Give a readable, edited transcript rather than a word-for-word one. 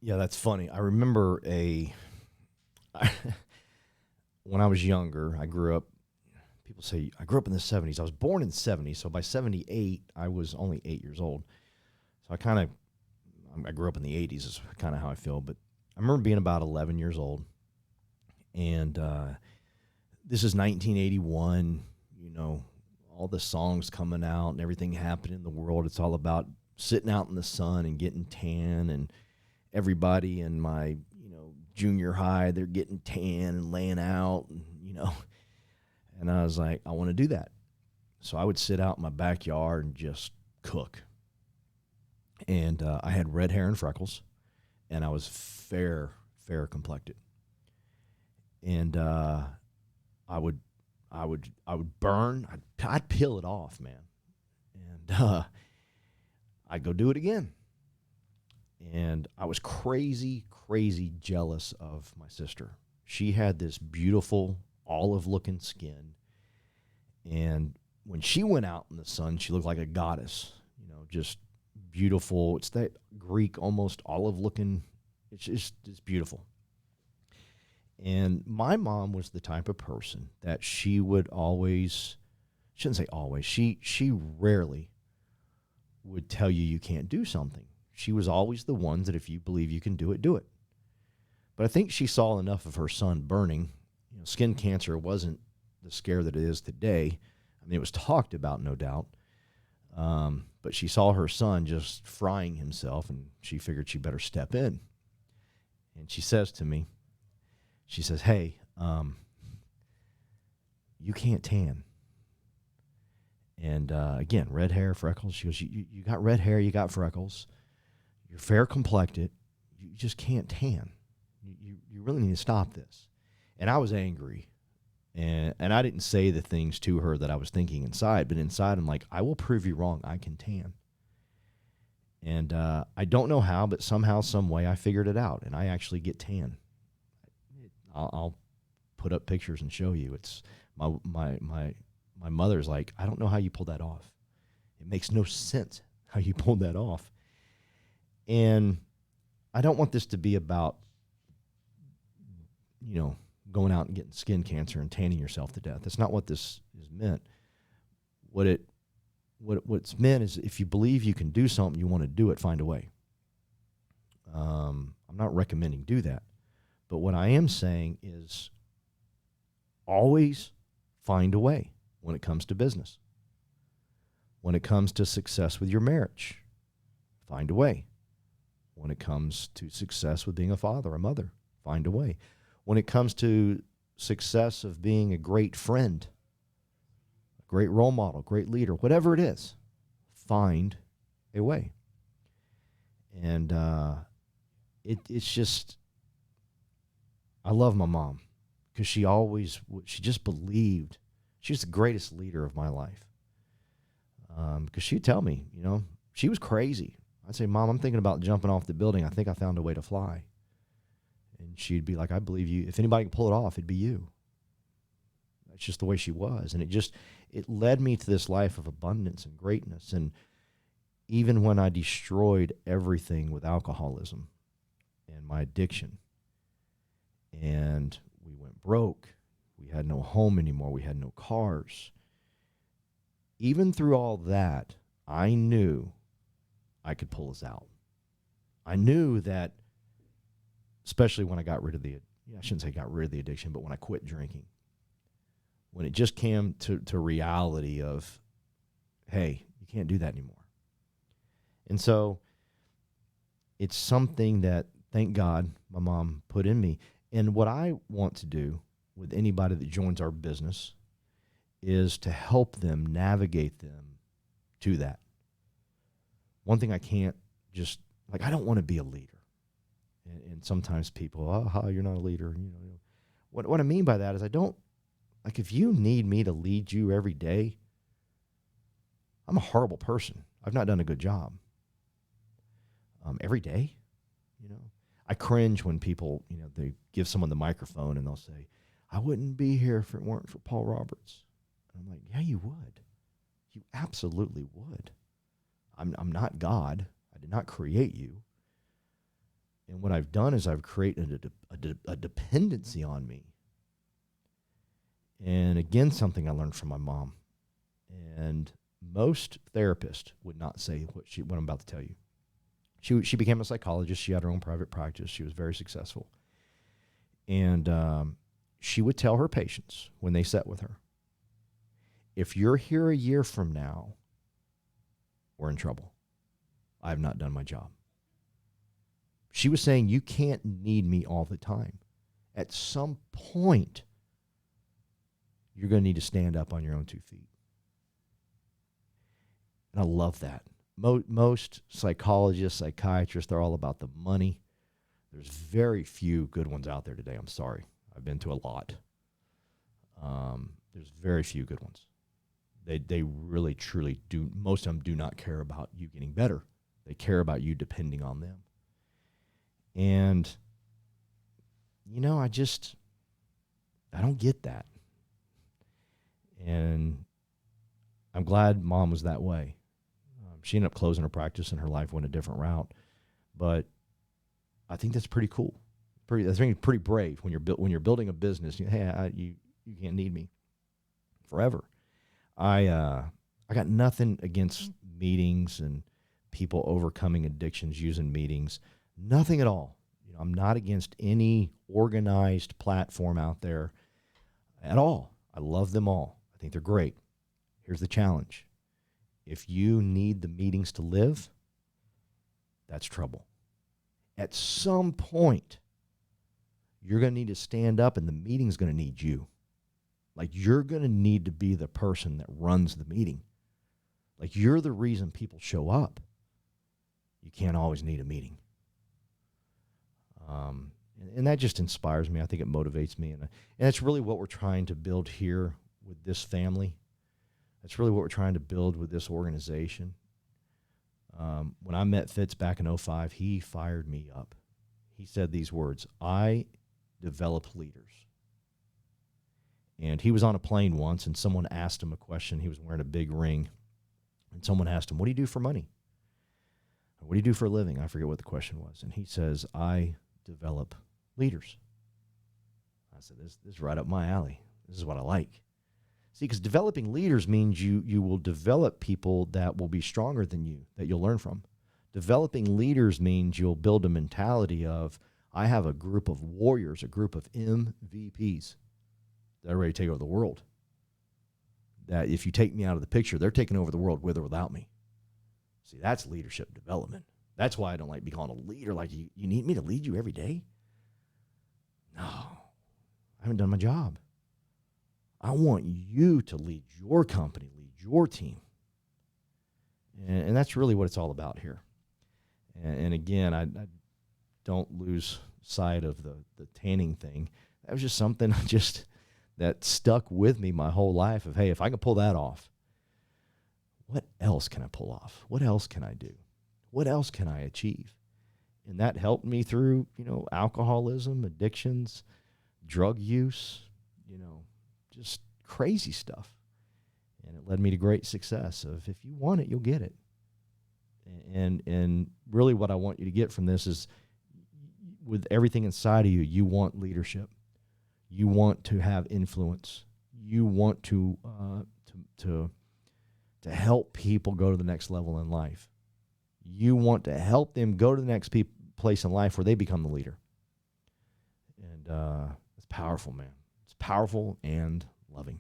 Yeah, that's funny. I remember when I was younger, I grew up. People say I grew up in the 70s. I was born in the 70s, so by 78, I was only 8 years old. So I grew up in the 80s, is kind of how I feel. But I remember being about 11 years old, and this is 1981. You know, all the songs coming out and everything happening in the world. It's all about sitting out in the sun and getting tan, and everybody in my junior high, they're getting tan and laying out, and. And I was like, I want to do that. So I would sit out in my backyard and just cook. And I had red hair and freckles, and I was fair complected. And I would burn. I'd peel it off, man. And I'd go do it again. And I was crazy jealous of my sister. She had this beautiful olive-looking skin, and when she went out in the sun, she looked like a goddess. Just beautiful. It's that Greek, almost olive-looking. It's beautiful. And my mom was the type of person that she would always, shouldn't say always, she rarely would tell you can't do something. She was always the one that if you believe you can do it, do it. But I think she saw enough of her son burning. Skin cancer wasn't the scare that it is today. I mean, it was talked about, no doubt. But she saw her son just frying himself, and she figured she better step in. And she says to me, she says, hey, you can't tan. And again, red hair, freckles. She goes, you got red hair, you got freckles. You're fair complected. You just can't tan. You really need to stop this. And I was angry. And I didn't say the things to her that I was thinking inside, but inside I'm like, I will prove you wrong. I can tan. And I don't know how, but somehow, some way, I figured it out, and I actually get tan. I'll put up pictures and show you. It's my mother's like, I don't know how you pulled that off. It makes no sense how you pulled that off. And I don't want this to be about, going out and getting skin cancer and tanning yourself to death. That's not what this is meant. What's meant is if you believe you can do something, you want to do it, find a way. I'm not recommending do that. But what I am saying is always find a way when it comes to business. When it comes to success with your marriage, find a way. When it comes to success with being a father, a mother, find a way. When it comes to success of being a great friend, a great role model, great leader, whatever it is, find a way. And it's just, I love my mom because she just believed. She was the greatest leader of my life. Because she'd tell me, she was crazy. I'd say, Mom, I'm thinking about jumping off the building. I think I found a way to fly. And she'd be like, I believe you. If anybody can pull it off, it'd be you. That's just the way she was. And it led me to this life of abundance and greatness. And even when I destroyed everything with alcoholism and my addiction, and we went broke, we had no home anymore, we had no cars. Even through all that, I knew I could pull us out. I knew that, especially when I got rid of I shouldn't say got rid of the addiction, but when I quit drinking, when it just came to reality of, hey, you can't do that anymore. And so it's something that, thank God, my mom put in me. And what I want to do with anybody that joins our business is to help them navigate them to that. One thing I can't just, I don't want to be a leader. And sometimes people, you're not a leader. What I mean by that is I don't, if you need me to lead you every day, I'm a horrible person. I've not done a good job. Every day, I cringe when people, they give someone the microphone and they'll say, I wouldn't be here if it weren't for Paul Roberts. And I'm like, yeah, you would. You absolutely would. I'm not God. I did not create you. And what I've done is I've created a dependency on me. And again, something I learned from my mom. And most therapists would not say what I'm about to tell you. She became a psychologist. She had her own private practice. She was very successful. And she would tell her patients when they sat with her, if you're here a year from now, we're in trouble. I have not done my job. She was saying, you can't need me all the time. At some point, you're going to need to stand up on your own 2 feet. And I love that. Most psychologists, psychiatrists, they're all about the money. There's very few good ones out there today. I'm sorry. I've been to a lot. There's very few good ones. They really, truly do. Most of them do not care about you getting better. They care about you depending on them. And, I don't get that. And I'm glad Mom was that way. She ended up closing her practice and her life went a different route. But I think that's pretty cool. That's pretty brave when you're building a business. You can't need me forever. I got nothing against meetings and people overcoming addictions using meetings. Nothing at all. I'm not against any organized platform out there at all. I love them all. I think they're great. Here's the challenge. If you need the meetings to live, that's trouble. At some point, you're going to need to stand up and the meeting's going to need you. Like, you're going to need to be the person that runs the meeting. Like, you're the reason people show up. You can't always need a meeting. And that just inspires me. I think it motivates me. And that's really what we're trying to build here with this family. That's really what we're trying to build with this organization. When I met Fitz back in 2005, he fired me up. He said these words, I develop leaders. And he was on a plane once, and someone asked him a question. He was wearing a big ring. And someone asked him, what do you do for money? What do you do for a living? I forget what the question was. And he says, I develop leaders. I said, this is right up my alley. This is what I like. See, because developing leaders means you will develop people that will be stronger than you, that you'll learn from. Developing leaders means you'll build a mentality of, I have a group of warriors, a group of MVPs that are ready to take over the world. That if you take me out of the picture, they're taking over the world with or without me. See, that's leadership development. That's why I don't like being called a leader. Like, you need me to lead you every day? No, I haven't done my job. I want you to lead your company, lead your team. And that's really what it's all about here. And again, I don't lose sight of the tanning thing. That was just something that stuck with me my whole life of, hey, if I can pull that off, what else can I pull off? What else can I do? What else can I achieve? And that helped me through, alcoholism, addictions, drug use, just crazy stuff. And it led me to great success of, if you want it, you'll get it. And really what I want you to get from this is, with everything inside of you, you want leadership. You want to have influence. You want to help people go to the next level in life. You want to help them go to the next place in life where they become the leader. And it's powerful, man. It's powerful and loving.